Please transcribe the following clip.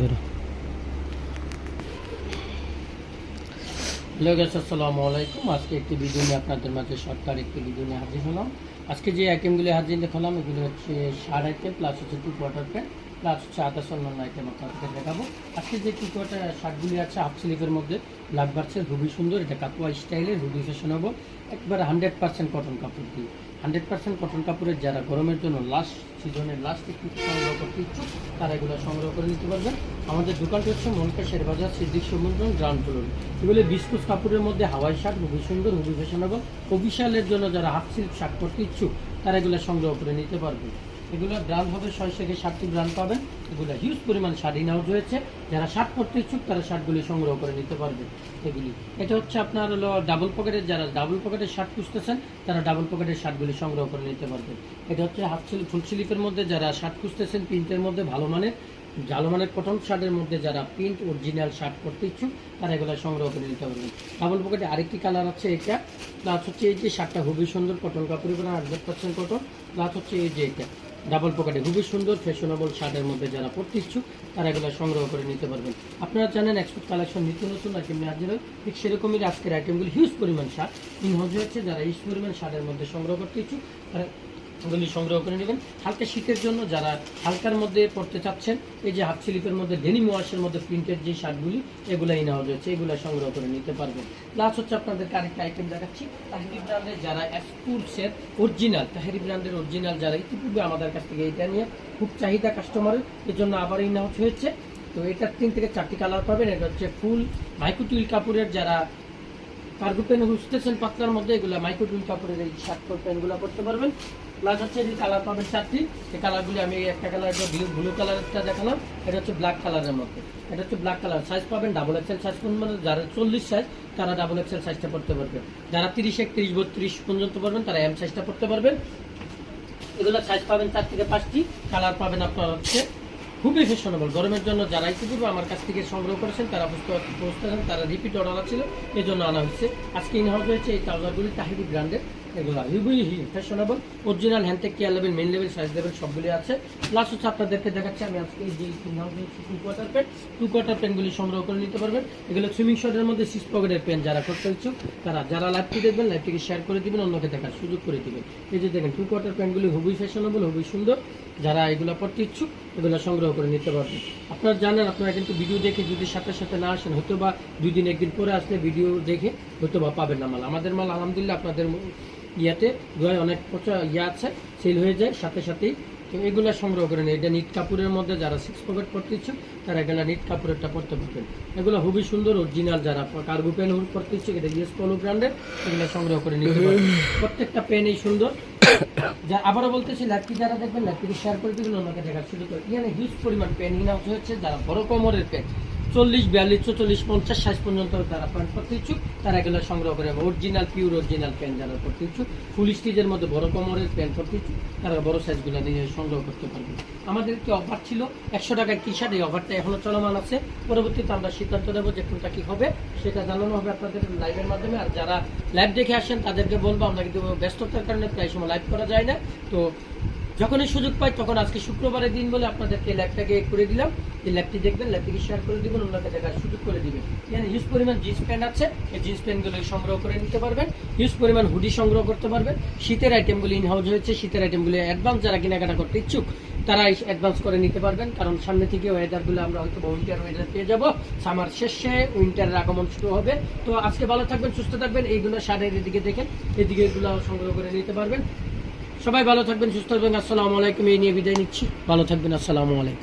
ধরো। Hello guys, আসসালামু আলাইকুম। আজকে একটি ভিডিও নিয়ে আপনাদের মাঝে সরকার একটি ভিডিও নিয়ে হাজির হলাম। আজকে যে আইটেমগুলি হাজির দেখালাম এগুলো হচ্ছে শার্ট আইটেম, প্লাস হচ্ছে 2 কোয়ার্টার প্যান্ট, প্লাস হচ্ছে আদার্স অন্যান্য আইটেম আপনাদেরকে দেখাবো। আজকে যে 2 কোয়ার্টার শার্টগুলি আছে হাফ স্লিভের মধ্যে ব্ল্যাক বার্ডসের, খুবই সুন্দর। এটা কাপড় স্টাইলের, খুবই ফ্যাশনেবল, একবার 100% কটন কাপড় দিয়ে। 100% কটন কাপড়ের যারা গরমের জন্য লাস্ট সিজনের লাস্ট একটু সংগ্রহ করতে ইচ্ছুক তারা এগুলো সংগ্রহ করে নিতে পারবেন। আমাদের দোকানটি হচ্ছে মনকা শেরবাজার, সিদ্দিক সমুদ্রন, গ্রাউন্ড ফ্লোর। এগুলো বিস্কুট কাপড়ের মধ্যে হাওয়াই শার্ট, খুবই সুন্দর, খুবই ফ্যাশনেবল। অফিসিয়ালের জন্য যারা হাফ সিল্ক শার্ট করতে ইচ্ছুক তারা এগুলো সংগ্রহ করে নিতে পারবেন। এগুলো ব্র্যান্ড হবে 6 থেকে 7টি ব্র্যান্ড পাবেন। এগুলো হিউজ পরিমাণ শার্ট ইন হাউস হয়েছে। যারা শার্ট করতে ইচ্ছুক তারা শার্টগুলি সংগ্রহ করে নিতে পারবেন। এগুলি এটা হচ্ছে আপনার হলো ডাবল পকেটের, যারা ডাবল পকেটের শার্ট খুঁজতেছেন তারা ডাবল পকেটের শার্টগুলি সংগ্রহ করে নিতে পারবেন। এটা হচ্ছে হাফ স্লিভ ফুল স্লিভের মধ্যে যারা শার্ট খুঁজতেছেন প্রিন্টের মধ্যে ভালো মানের কটন শার্টের মধ্যে যারা প্রিন্ট অরিজিনাল শার্ট করতে ইচ্ছুক তারা এগুলো সংগ্রহ করে নিতে পারবেন। ডাবল পকেটে আরেকটি কালার আছে এটা, প্লাস হচ্ছে এই যে শার্টটা খুবই সুন্দর, কটন কাপড়ের উপরে 100% কটন, প্লাস হচ্ছে এই যে এটা ডাবল পকেটে খুবই সুন্দর ফ্যাশনেবল শার্টের মধ্যে যারা পড়তে ইচ্ছুক তারা এগুলো সংগ্রহ করে নিতে পারবেন। আপনারা জানেন এক্সপোর্ট কালেকশন নিত্য নতুন আইটেম নিয়ে হাজির হয়, ঠিক সেরকমই আজকের আইটেমগুলি হিউজ পরিমাণ শার্ট ইন হাউস হয়েছে। যারা হিউজ পরিমাণ শার্টের মধ্যে সংগ্রহ করতে ইচ্ছুক তারা এগুলি সংগ্রহ করে নেবেন। হালকা শীতের জন্য যারা হালকার মধ্যে পড়তে চাচ্ছেন, এই যে হাফ স্লিপের মধ্যে ডেনিম ওয়াশের মধ্যে প্রিন্টেড যে শার্টগুলি এগুলো ইন হাউস হয়েছে, এগুলো সংগ্রহ করে নিতে পারবেন। প্লাস হচ্ছে আপনাদেরকে আরেকটা আইটেম দেখাচ্ছি, তাহেরি ব্র্যান্ডের যারা এক্সক্লুসিভ অরিজিনাল, তাহেরি ব্র্যান্ডের অরিজিনাল যারা ইতিপূর্বে আমাদের কাছ থেকে এটা নিয়ে খুব চাহিদা কাস্টমারের, এর জন্য আবার ইন হাউস হয়েছে। তো এটার 3 থেকে 4টি কালার পাবেন। এটা হচ্ছে ফুল মাইক্রোটুইল কাপড়ের, যারা কার্গো প্যান্ট খুঁজতেছেন পাতলার মধ্যে এগুলো মাইক্রোটুইল কাপড়ের এই শার্ট প্যান্টগুলো পরতে পারবেন। প্লাস হচ্ছে এই কালার পাবেন 4টি। এই কালারগুলি আমি একটা কালার ব্লু কালারটা দেখালাম, এটা হচ্ছে ব্ল্যাক কালারের মধ্যে। এটা হচ্ছে ব্ল্যাক কালার, সাইজ পাবেন ডাবল এক্সেল সাইজ, মানে যারা 40 সাইজ তারা ডাবল এক্সেল সাইজটা পড়তে পারবেন। যারা 30, 31, 32 পর্যন্ত পারবেন তারা এম সাইজটা পড়তে পারবেন। এগুলো সাইজ পাবেন 4 থেকে 5টি, কালার পাবেন আপনার হচ্ছে খুবই ফ্যাশনেবল। গরমের জন্য যারা ইতিপূর্বে আমার কাছ থেকে সংগ্রহ করেছেন তারা বুঝতেছেন, তারা রিপিট অর্ডার ছিল, এই জন্য আনা হচ্ছে। আজকে ইন হাউস হয়েছে এই ট্রাউজারগুলি তাহেরি ব্র্যান্ডের, এগুলো খুবই ফ্যাশনেবল, অরিজিনাল হ্যান্ড থেকে care level, men level, size level সবগুলি আছে। প্লাস হচ্ছে আপনাদেরকে দেখাচ্ছি আমি আজকে এই যে ইন হাউস হয়েছে 2 কোয়ার্টার প্যান্ট, 2 কোয়ার্টার প্যান্টগুলি সংগ্রহ করে নিতে পারবেন। এগুলো সুইমিং শর্টের মধ্যে 6 পকেটের প্যান্ট যারা করতে ইচ্ছুক তারা, যারা লাইভটি দেখবেন লাইভটিকে শেয়ার করে দিবেন, অন্যকে দেখার সুযোগ করে দিবেন। এই যে দেখেন 2 কোয়ার্টার প্যান্টগুলি খুবই ফ্যাশনেবল, খুবই সুন্দর। যারা এগুলো পড়তে ইচ্ছুক এগুলো সংগ্রহ করে নিতে পারবেন। আপনারা জানেন, আপনারা কিন্তু ভিডিও দেখে যদি সাথে সাথে না আসেন, হয়তো বা 2 দিন 1 দিন পরে আসলে ভিডিও দেখে হয়তো বা পাবেন না মাল। আমাদের মাল আলহামদুলিল্লাহ আপনাদের ইয়াতে অনেক আছে, সেল হয়ে যায় সাথে সাথেই। তো এগুলো সংগ্রহ করে নিন। এটা নিট কাপড়ের মধ্যে যারা 6 পকেট পড়তে ইচ্ছুক তারা এগুলো নিট কাপড়েরটা পড়তে পারবেন। এগুলো খুবই সুন্দর অরিজিনাল, যারা কার্গো পেন পড়তে ইচ্ছুক এটা ইউএস পলো ব্র্যান্ডের, এগুলো সংগ্রহ করে নিতে পারবেন। প্রত্যেকটা পেনই সুন্দর। যা আবারও বলতেছি, ল্যাপটি যারা দেখবেন ল্যাপটিকে শেয়ার করে দিবেন, অন্যকে দেখার সুযোগ করে। এখানে হিউজ পরিমাণ পেন ইন হাউস হচ্ছে। যারা বড় কোমরের পেন 40, 42, 44, 50 সাইজ পর্যন্ত যারা প্যান্ট করতে ইচ্ছুক তারা এগুলো সংগ্রহ করে নেবে। অরিজিনাল পিওর অরিজিনাল প্যান্ট যারা করতে ইচ্ছুক, ফুল স্টিচের মধ্যে বড় কোমরের প্যান্ট করতে ইচ্ছুক তারা বড় সাইজগুলো নিয়ে সংগ্রহ করতে পারবে। আমাদের একটি অফার ছিল 100 টাকার টি শার্ট, এই অফারটা এখনো চলমান আছে। পরবর্তীতে আমরা সিদ্ধান্ত নেবো যে কোনটা কি হবে, সেটা জানানো হবে আপনাদের লাইভের মাধ্যমে। আর যারা লাইভ দেখে আসেন তাদেরকে বলবো, আমরা কিন্তু ব্যস্ততার কারণে প্রায় সময় লাইভ করা যায় না, তো যখনই সুযোগ পাই তখন আজকে শুক্রবারের দিন বলে আপনাদেরকে ল্যাবটাকে করে দিলাম। এই ল্যাবটি দেখবেন, ল্যাবটিকে শেয়ার করে দিবেন, অন্যকে দেখার সুযোগ করে দিবেন। এখানে হিউজ পরিমাণ জিন্স প্যান্ট আছে, এই জিন্স প্যান্টগুলো সংগ্রহ করে নিতে পারবেন। হিউজ পরিমাণ হুডি সংগ্রহ করতে পারবেন। শীতের আইটেমগুলি ইন হাউস হয়েছে, শীতের আইটেমগুলি অ্যাডভান্স যারা কেনাকাটা করতে ইচ্ছুক তারা অ্যাডভান্স করে নিতে পারবেন, কারণ সামনে থেকে ওয়েদারগুলো আমরা হয়তো উইন্টার ওয়েদার পেয়ে যাবো। সামার শেষে উইন্টারের আগমন শুরু হবে। তো আজকে ভালো থাকবেন, সুস্থ থাকবেন। এইগুলো শাড়ির এদিকে দেখেন, এদিকে এগুলো সংগ্রহ করে নিতে পারবেন। সবাই ভালো থাকবেন, সুস্থ থাকবেন। আসসালামু আলাইকুম। এই নিয়ে বিদায় নিচ্ছি। ভালো থাকবেন। আসসালামু আলাইকুম।